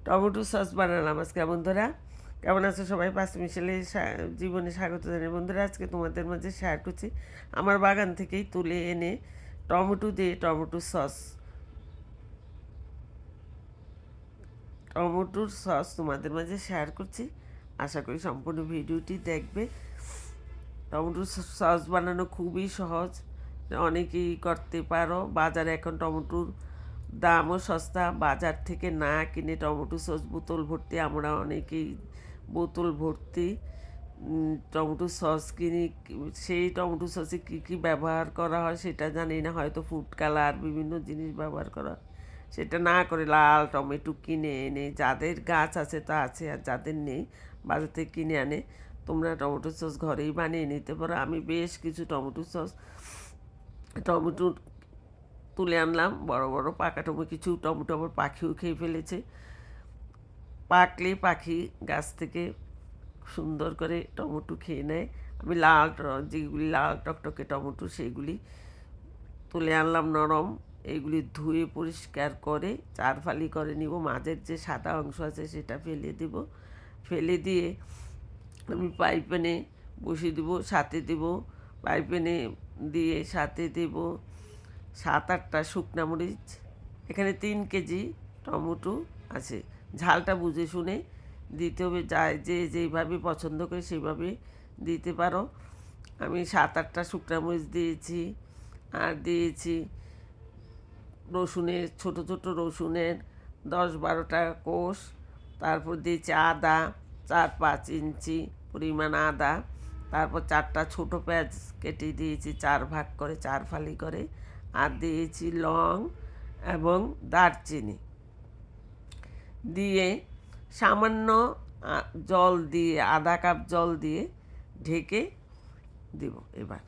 Tomato sauce বানালাম আজকে। বন্ধুরা কেমন আছো সবাই? পাঁচ মিশালে জীবনে স্বাগত জানাই। বন্ধুরা আজকে তোমাদের মাঝে শেয়ার করছি আমার বাগান থেকেই তুলে এনে টমেটো দিয়ে টমেটোর সস তোমাদের মাঝে শেয়ার করছি। আশা করি সম্পূর্ণ ভিডিওটি দেখবে। টমেটোর সস বানানো খুবই সহজ, অনেকেই করতে পারো। বাজারে এখন টমেটোর দামও সস্তা, বাজার থেকে না কিনে টমেটো সস বোতল ভর্তি, আমরা অনেকেই বোতল ভর্তি টমেটো সস কিনি। সেই টমেটো সসে কী কী ব্যবহার করা হয় সেটা জানি না, হয়তো ফুড কালার বিভিন্ন জিনিস ব্যবহার করা হয়। সেটা না করে লাল টমেটো কিনে এনে, যাদের গাছ আছে তা আছে, আর যাদের নেই বাজার থেকে কিনে আনে, তোমরা টমেটো সস ঘরেই বানিয়ে নিতে পারো। আমি বেশ কিছু টমেটো তুলে আনলাম, বড় বড় পাকা টমেটো। কিছু টমেটো আবার পাখিও খেয়ে ফেলেছে। পাকলে পাখি গাছ থেকে সুন্দর করে টমেটো খেয়ে নেয়। আমি যেগুলি লাল টকটকে টমেটো সেইগুলি তুলে আনলাম নরম। এইগুলি ধুয়ে পরিষ্কার করে চার ফালি করে নিব। মাঝের যে সাদা অংশ আছে সেটা ফেলে দেব। ফেলে দিয়ে আমি প্যানে বসিয়ে দেবো, সাথে দেব প্যানে দিয়ে সাথে দেব 7-8টা শুকনা মরিচ। এখানে 3 কেজি টমেটো আছে। ঝালটা বুঝে শুনে দিতে হবে, যে যেইভাবে পছন্দ করে সেইভাবে দিতে পারো। আমি 7-8টা শুকনা মরিচ দিয়েছি, আর দিয়েছি রসুনের ছোট ছোট রসুনের 10-12টা কোষ। তারপর দিয়েছি আদা 4-5 ইঞ্চি পরিমাণ আদা। তারপর 4টা ছোটো পেঁয়াজ কেটে দিয়েছি 4 ভাগ করে, 4 ফালি করে। আর দিয়েছি লং এবং দারচিনি দিয়ে সামান্য জল দিয়ে, আধা কাপ জল দিয়ে ঢেকে দিব। এবার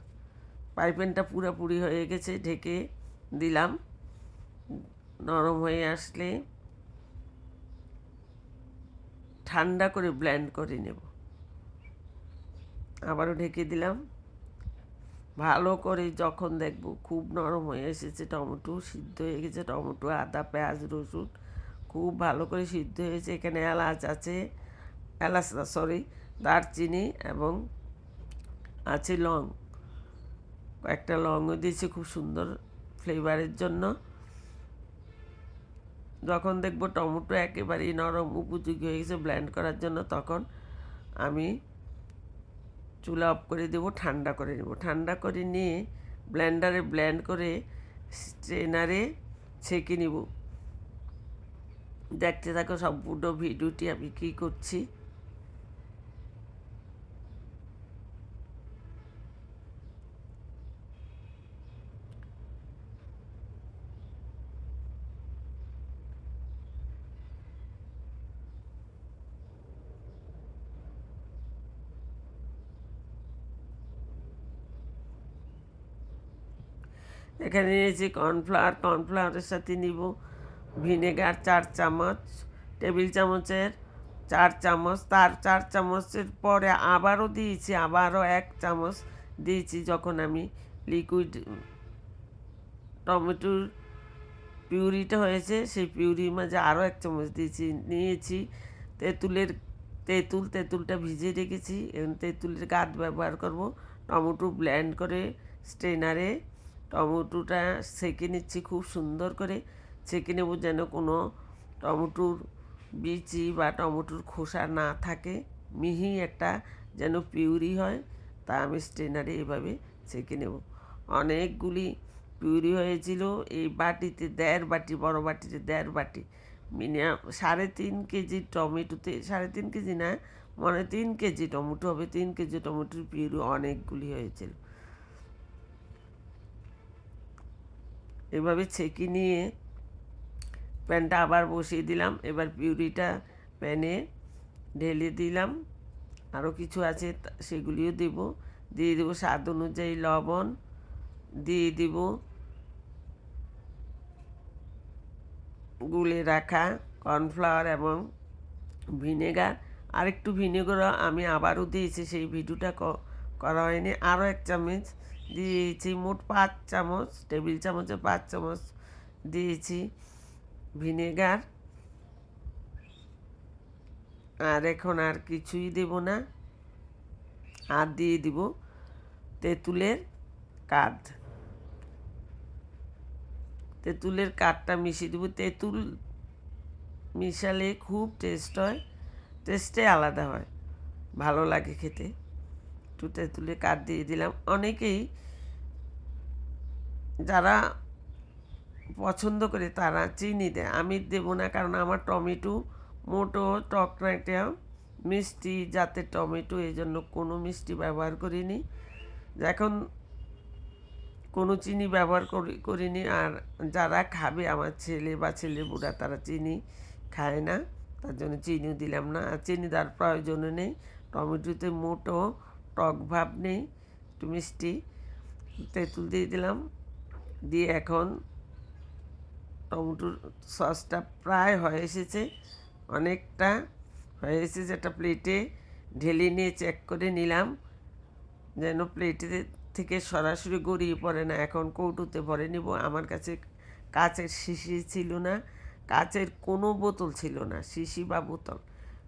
পাইপেনটা পুরোপুরি হয়ে গেছে, ঢেকে দিলাম। নরম হয়ে আসলে ঠান্ডা করে ব্লেন্ড করে নেব। আবারও ঢেকে দিলাম। ভালো করে যখন দেখব খুব নরম হয়ে এসেছে, টমেটো সিদ্ধ হয়ে গেছে, টমেটো আদা পেঁয়াজ রসুন খুব ভালো করে সিদ্ধ হয়েছে। এখানে দারচিনি এবং আছে লং, কয়েকটা লংও দিয়েছি খুব সুন্দর ফ্লেভারের জন্য। যখন দেখব টমেটো একেবারেই নরম উপযোগী হয়ে গেছে ব্লেন্ড করার জন্য, তখন আমি চুলা অফ করে দেবো, ঠান্ডা করে নেব। ঠান্ডা করে নিয়ে ব্লেন্ডারে ব্লেন্ড করে স্ট্রেনারে ছেঁকে নিব। দেখতে থাকো সম্পূর্ণ ভিডিওটি আমি কী করছি। এখানে নিয়েছি কর্নফ্লাওয়ারের সাথে নিব ভিনেগার 4 চামচ, টেবিল চামচের 4 চামচ। তার 4 চামচের পরে আবারও 1 চামচ দিয়েছি যখন আমি লিকুইড টমেটোর পিউরিটা হয়েছে, সেই পিউরির মাঝে আরও 1 চামচ নিয়েছি তেঁতুলটা ভিজিয়ে রেখেছি। এবং তেঁতুলের গাছ ব্যবহার করব। টমেটো ব্লেন্ড করে স্ট্রেনারে টমেটোটা ছেঁকে নিচ্ছি, খুব সুন্দর করে ছেঁকে নেব যেন কোনো টমেটোর বিচি বা টমেটোর খোসা না থাকে, মিহি একটা যেন পিউরি হয়। তা আমি স্ট্রেনারে এভাবে ছেঁকে নেব। অনেকগুলি পিউরি হয়েছিল। এই বাটিতে 1.5 বাটি, বড় বাটিতে 1.5 বাটি, মিনিমাম 3.5 কেজি টমেটোতে, 3.5 কেজি না, 3 কেজি টমেটো হবে। 3 কেজি টমেটোর পিউরি অনেকগুলি হয়েছিল। এভাবে ছেঁকে নিয়ে প্যানটা আবার বসিয়ে দিলাম। এবার পিউরিটা প্যানে ঢেলে দিলাম। আরও কিছু আছে সেগুলিও দিয়ে দেবো স্বাদ অনুযায়ী লবণ, দিয়ে দিব গুলে রাখা কর্নফ্লাওয়ার এবং ভিনেগার। আরেকটু ভিনেগারও আমি আবারও দিয়েছি, সেই ভিডিওটা করা হয়নি। আরও 1 চামচ দিয়েছি, মোট 5 চামচ, টেবিল চামচে 5 চামচ দিয়েছি ভিনেগার। আর এখন আর কিছুই দেব না, আর দিয়ে দিব তেঁতুলের কাঠ। তেঁতুলের কাঠটা মিশিয়ে দেবো। তেঁতুল মিশালে খুব টেস্ট হয়, টেস্টে আলাদা হয়, ভালো লাগে খেতে। একটু তেঁতুলের কাঠ দিয়ে দিলাম। অনেকেই যারা পছন্দ করে তারা চিনি দেয়, আমি দেবো না, কারণ আমার টমেটো মোটো টক না, এটা মিষ্টি জাতের টমেটো, এই জন্য কোনো মিষ্টি ব্যবহার করিনি। এখন কোনো চিনি ব্যবহার করিনি। আর যারা খাবে আমার ছেলে বা ছেলে বুড়া তারা চিনি খায় না, তার জন্য চিনিও দিলাম না। আর চিনি দেওয়ার প্রয়োজনও নেই, টমেটোতে মোটো টক ভাব নেই, একটু মিষ্টি। তেঁতুল দিয়ে দিলাম, দিয়ে এখন টমেটোর সসটা প্রায় হয়ে এসেছে, অনেকটা হয়ে এসেছে। একটা প্লেটে ঢেলে নিয়ে চেক করে নিলাম যেন প্লেটে থেকে সরাসরি গড়িয়ে পড়ে না। এখন কৌটোতে ভরে নিব। আমার কাছে কাচের শিশি ছিল না, কাচের কোনো বোতল ছিল না, শিশি বা বোতল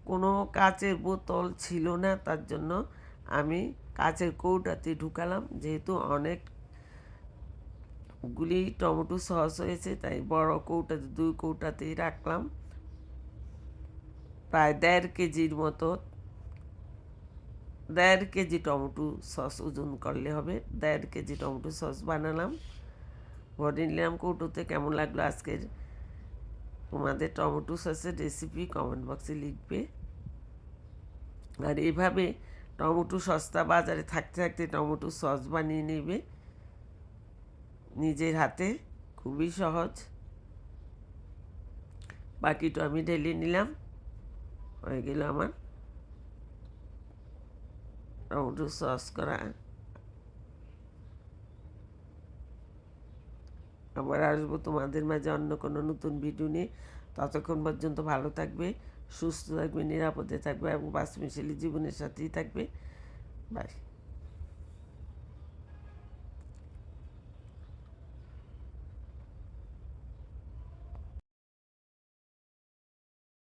কোনো কাচের বোতল ছিল না, তার জন্য আমি কাচের কৌটাতে ঢুকালাম। যেহেতু অনেকগুলি টমেটো সস হয়েছে, তাই বড় কৌটাতে 2 কৌটাতেই রাখলাম। প্রায় 1.5 কেজির মতো, 1.5 কেজি টমেটো সস ওজন করলে হবে। 1.5 কেজি টমেটো সস বানালাম, ভরে নিলাম কৌটোতে। কেমন লাগলো আজকের তোমাদের টমেটো সসের রেসিপি কমেন্ট বক্সে লিখবে। আর এইভাবে টমেটো সস্তা বাজারে থাকতে থাকতে টমেটো সস বানিয়ে নেবে নিজের হাতে, খুবই সহজ। বাকিটা আমি ঢেলে নিলাম, হয়ে গেল আমার টমেটো সস করা। আবার আসবো তোমাদের মাঝে অন্য কোনো নতুন ভিডিও নিয়ে। ততক্ষণ পর্যন্ত ভালো থাকবে, সুস্থ থাকবে, নিরাপদে থাকবে এবং বাস্তবশীলী জীবনের সাথেই থাকবে। বাই।